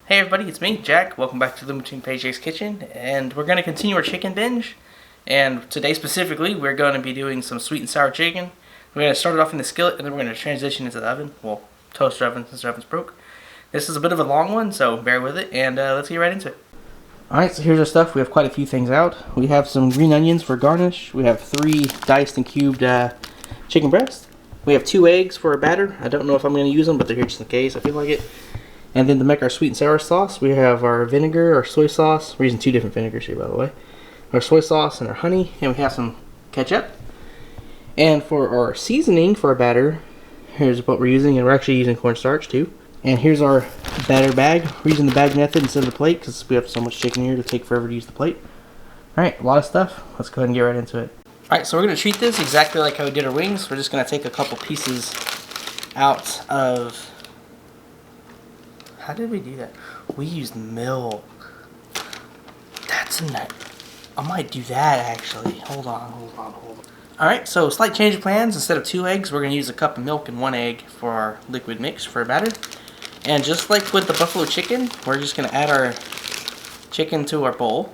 Hey everybody, it's me, Jack. Welcome back to the Between Paycheck's Kitchen, and we're going to continue our chicken binge. And today specifically, we're going to be doing some sweet and sour chicken. We're going to start it off in the skillet, and then we're going to transition into the oven. Well, toaster oven, since the oven's broke. This is a bit of a long one, so bear with it, and let's get right into it. Alright, so here's our stuff. We have quite a few things out. We have some green onions for garnish. We have 3 diced and cubed chicken breasts. We have 2 eggs for a batter. I don't know if I'm going to use them, but they're here just in case I feel like it. And then to make our sweet and sour sauce, we have our vinegar, our soy sauce. We're using 2 different vinegars here, by the way. Our soy sauce and our honey, and we have some ketchup. And for our seasoning for our batter, here's what we're using, and we're actually using cornstarch too. And here's our batter bag. We're using the bag method instead of the plate because we have so much chicken here to take forever to use the plate. Alright, a lot of stuff. Let's go ahead and get right into it. Alright, so we're going to treat this exactly like how we did our wings. We're just going to take a couple pieces out of... How did we do that? We used milk. That's a nut. I might do that actually. Hold on. Alright, so slight change of plans. Instead of 2 eggs, we're going to use a cup of milk and 1 egg for our liquid mix for a batter. And just like with the buffalo chicken, we're just going to add our chicken to our bowl.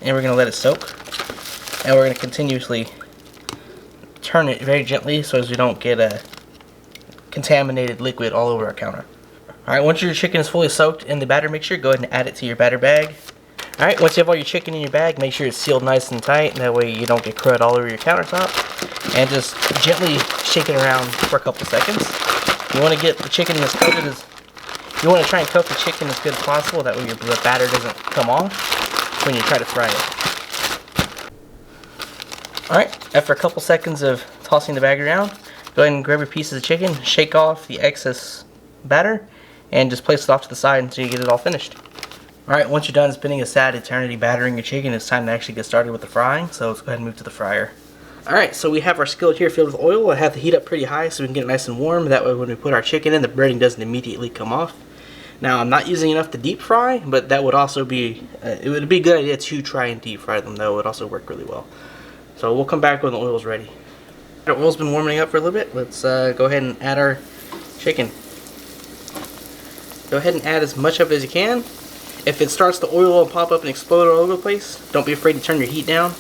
And we're going to let it soak. And we're going to continuously turn it very gently so as we don't get a contaminated liquid all over our counter. Alright, once your chicken is fully soaked in the batter mixture, go ahead and add it to your batter bag. Alright, once you have all your chicken in your bag, make sure it's sealed nice and tight, and that way you don't get crud all over your countertop. And just gently shake it around for a couple seconds. You want to get the chicken as coated as... You want to try and coat the chicken as good as possible, that way your batter doesn't come off when you try to fry it. Alright, after a couple seconds of tossing the bag around, go ahead and grab your pieces of chicken, shake off the excess batter, and just place it off to the side until you get it all finished. Alright, once you're done spending a sad eternity battering your chicken, it's time to actually get started with the frying, so let's go ahead and move to the fryer. Alright, so we have our skillet here filled with oil. I have the heat up pretty high so we can get it nice and warm. That way when we put our chicken in, the breading doesn't immediately come off. Now, I'm not using enough to deep fry, but that would also be, it would be a good idea to try and deep fry them, though. It would also work really well. So we'll come back when the oil's ready. Our oil's been warming up for a little bit. Let's go ahead and add our chicken. Go ahead and add as much of it as you can. If it starts to oil and pop up and explode all over the place, don't be afraid to turn your heat down.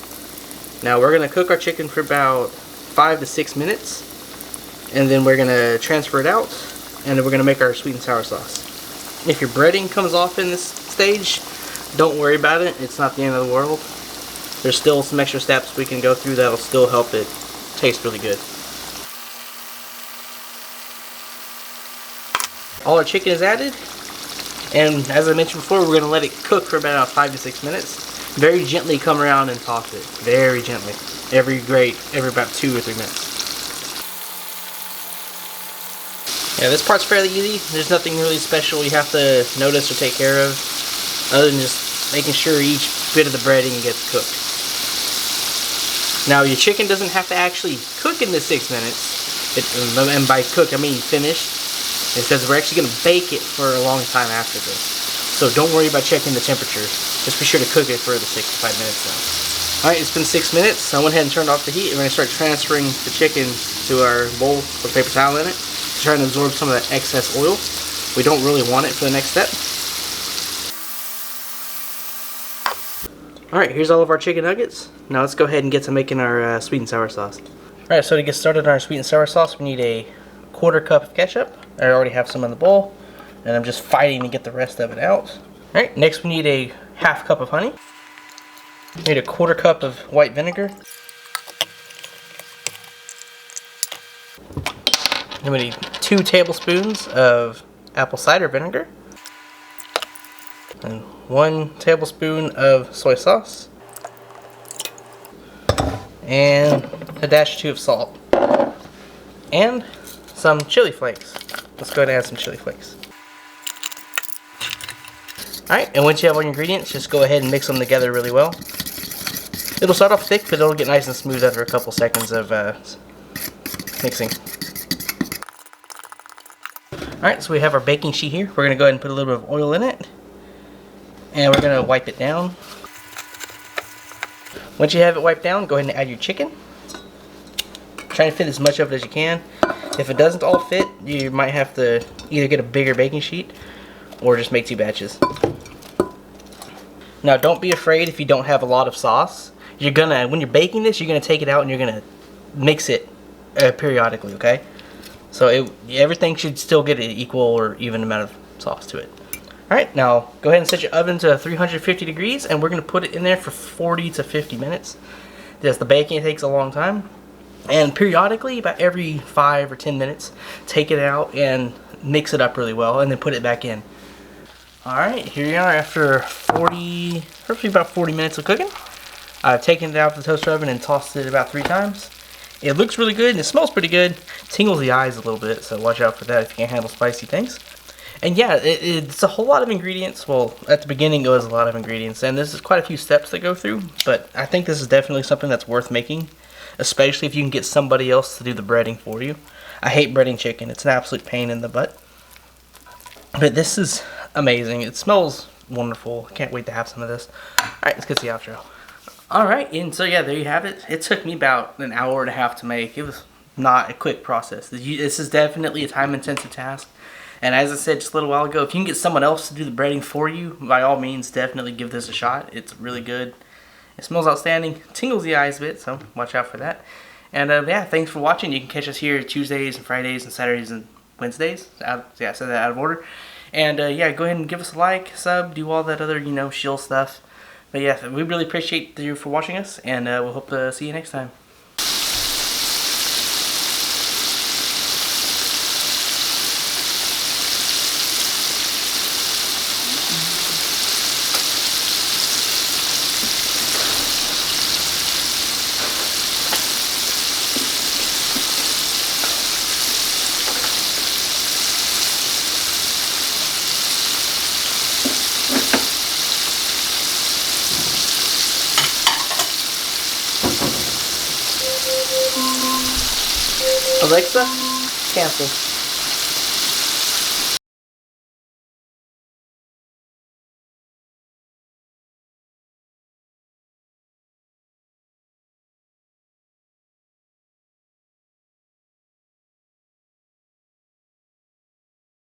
Now we're going to cook our chicken for about 5 to 6 minutes. And then we're going to transfer it out. And then we're going to make our sweet and sour sauce. If your breading comes off in this stage, don't worry about it. It's not the end of the world. There's still some extra steps we can go through that'll still help it taste really good. All our chicken is added, and as I mentioned before, we're going to let it cook for about 5 to 6 minutes. Very gently come around and toss it. Very gently. Every about 2 or 3 minutes. Yeah, this part's fairly easy. There's nothing really special you have to notice or take care of, other than just making sure each bit of the breading gets cooked. Now, your chicken doesn't have to actually cook in the 6 minutes, and by cook I mean finished. It says we're actually going to bake it for a long time after this. So don't worry about checking the temperature. Just be sure to cook it for the 6 to 5 minutes now. Alright, it's been 6 minutes. So I went ahead and turned off the heat. And we're going to start transferring the chicken to our bowl with a paper towel in it, to try and absorb some of that excess oil. We don't really want it for the next step. Alright, here's all of our chicken nuggets. Now let's go ahead and get to making our sweet and sour sauce. Alright, so to get started on our sweet and sour sauce, we need a 1/4 cup of ketchup. I already have some in the bowl, and I'm just fighting to get the rest of it out. Alright, next we need a 1/2 cup of honey. We need a 1/4 cup of white vinegar. Then we need 2 tablespoons of apple cider vinegar. And 1 tablespoon of soy sauce. And a dash or 2 of salt. And some chili flakes. Let's go ahead and add some chili flakes. Alright, and once you have all your ingredients, just go ahead and mix them together really well. It'll start off thick, but it'll get nice and smooth after a couple seconds of mixing. Alright, so we have our baking sheet here. We're going to go ahead and put a little bit of oil in it. And we're going to wipe it down. Once you have it wiped down, go ahead and add your chicken. Try to fit as much of it as you can. If it doesn't all fit, you might have to either get a bigger baking sheet or just make 2 batches. Now don't be afraid if you don't have a lot of sauce. You're gonna, when you're baking this, you're gonna take it out and you're gonna mix it periodically, okay? So everything should still get an equal or even amount of sauce to it. Alright, now go ahead and set your oven to 350 degrees and we're gonna put it in there for 40 to 50 minutes. Just the baking takes a long time. And periodically, about every 5 or 10 minutes, take it out and mix it up really well and then put it back in. Alright, here you are after roughly about 40 minutes of cooking. I've taken it out of the toaster oven and tossed it about 3 times. It looks really good and it smells pretty good. Tingles the eyes a little bit, so watch out for that if you can't handle spicy things. And yeah, it's a whole lot of ingredients. Well, at the beginning it was a lot of ingredients, and this is quite a few steps to go through, but I think this is definitely something that's worth making, especially if you can get somebody else to do the breading for you. I hate breading chicken. It's an absolute pain in the butt. But this is amazing. It smells wonderful. I can't wait to have some of this. Alright, let's get to the outro. Alright, and so yeah, there you have it. It took me about an hour and a half to make. It was not a quick process. This is definitely a time-intensive task. And as I said just a little while ago, if you can get someone else to do the breading for you, by all means, definitely give this a shot. It's really good. It smells outstanding. Tingles the eyes a bit, so watch out for that. And yeah, thanks for watching. You can catch us here Tuesdays and Fridays and Saturdays and Wednesdays. Yeah, I said that out of order. And yeah, go ahead and give us a like, sub, do all that other, shill stuff. But yeah, we really appreciate you for watching us, and we'll hope to see you next time. Alexa, cancel.